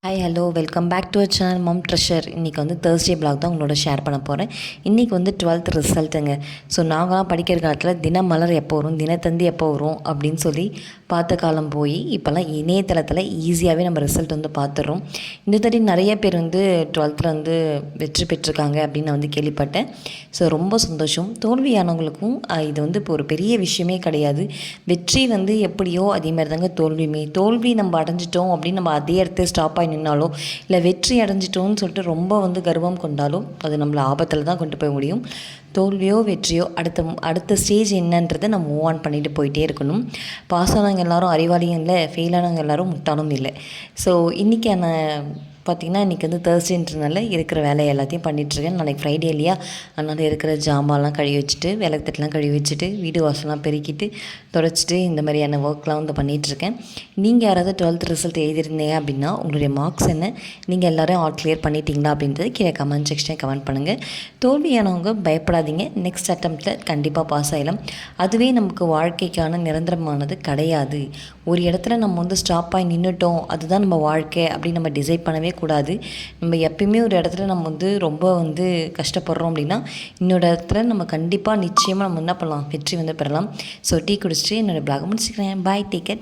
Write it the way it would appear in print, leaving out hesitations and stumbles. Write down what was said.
Hi hello welcome back to our channel mum treasure. இன்றைக்கி வந்து Thursday black தான் உங்களோட ஷேர் பண்ண போகிறேன். இன்றைக்கி வந்து 12th ரிசல்ட்டுங்க. ஸோ நாங்களாம் படிக்கிற காலத்தில் தினமலர் எப்போ வரும், தினத்தந்தி எப்போ வரும் அப்படின்னு சொல்லி பார்த்த காலம் போய் இப்போல்லாம் இணையதளத்தில் ஈஸியாகவே நம்ம ரிசல்ட் வந்து பார்த்துடுறோம். இந்த தடவை நிறைய பேர் வந்து 12th வந்து வெற்றி பெற்றிருக்காங்க அப்படின்னு நான் வந்து கேள்விப்பட்டேன். ஸோ ரொம்ப சந்தோஷம். தோல்வியானவங்களுக்கும் இது வந்து இப்போ ஒரு பெரிய விஷயமே கிடையாது. வெற்றி வந்து எப்படியோ அதே மாதிரி தாங்க தோல்வியுமே. தோல்வி நம்ம அடைஞ்சிட்டோம் அப்படின்னு நம்ம அதே இடத்துல ஸ்டாப் ஆகி நின்னாலோ இல்லை வெற்றி அடைஞ்சிட்டோன்னு சொல்லிட்டு ரொம்ப வந்து கர்வம் கொண்டாலும் அது நம்மளை ஆபத்தில் தான் கொண்டு போய் முடியும். தோல்வியோ வெற்றியோ அடுத்த ஸ்டேஜ் என்னன்றதை நம்ம மூவ் ஆன் பண்ணிட்டு போயிட்டே இருக்கணும். பாஸ் ஆனவங்க எல்லாரும் அறிவாளியும் இல்லை, ஃபெயில் ஆனவங்க எல்லாரும் முட்டாளும் இல்லை. ஸோ இன்றைக்கான பார்த்திங்கன்னா இன்றைக்கி வந்து தேர்ஸ்டேன்றனால இருக்கிற வேலையை எல்லாத்தையும் பண்ணிகிட்ருக்கேன். நாளைக்கு ஃப்ரைடே இல்லையா, அதனால் இருக்கிற ஜாமான்லாம் கழுவி வச்சுட்டு, விளக்குத்தட்டெலாம் கழுவி வச்சுட்டு, வீடு வாசலாம் பெருக்கிட்டு தொடச்சிட்டு இந்த மாதிரியான ஒர்க்லாம் வந்து பண்ணிகிட்ருக்கேன். நீங்கள் யாராவது 12th ரிசல்ட் எழுதியிருந்தீங்க அப்படின்னா உங்களுடைய மார்க்ஸ் என்ன, நீங்கள் எல்லோரும் ஆல் கிளியர் பண்ணிட்டீங்களா அப்படின்றது கீழே கமெண்ட் செக்ஷனில் கமெண்ட் பண்ணுங்கள். தோல்வியானவங்க பயப்படாதீங்க, நெக்ஸ்ட் அட்டம்ப்டில் கண்டிப்பாக பாஸ் ஆகிடலாம். அதுவே நமக்கு வாழ்க்கைக்கான நிரந்தரமானது கிடையாது. ஒரு இடத்துல நம்ம வந்து ஸ்டாப் ஆகி நின்றுட்டோம், அதுதான் நம்ம வாழ்க்கை அப்படின்னு நம்ம டிசைட் பண்ணவே கூடாது. நம்ம எப்பயுமே ஒரு இடத்துல நம்ம வந்து ரொம்ப வந்து கஷ்டப்படுறோம் அப்படின்னா இன்னொரு இடத்துல நம்ம கண்டிப்பாக நிச்சயமாக நம்ம என்ன பண்ணலாம், வெற்றி வந்து பெறலாம். ஸோ டீ குடிச்சிட்டு என்னோடய பிளாக் முடிச்சுக்கிறேன். பாய், டேக் கேர்.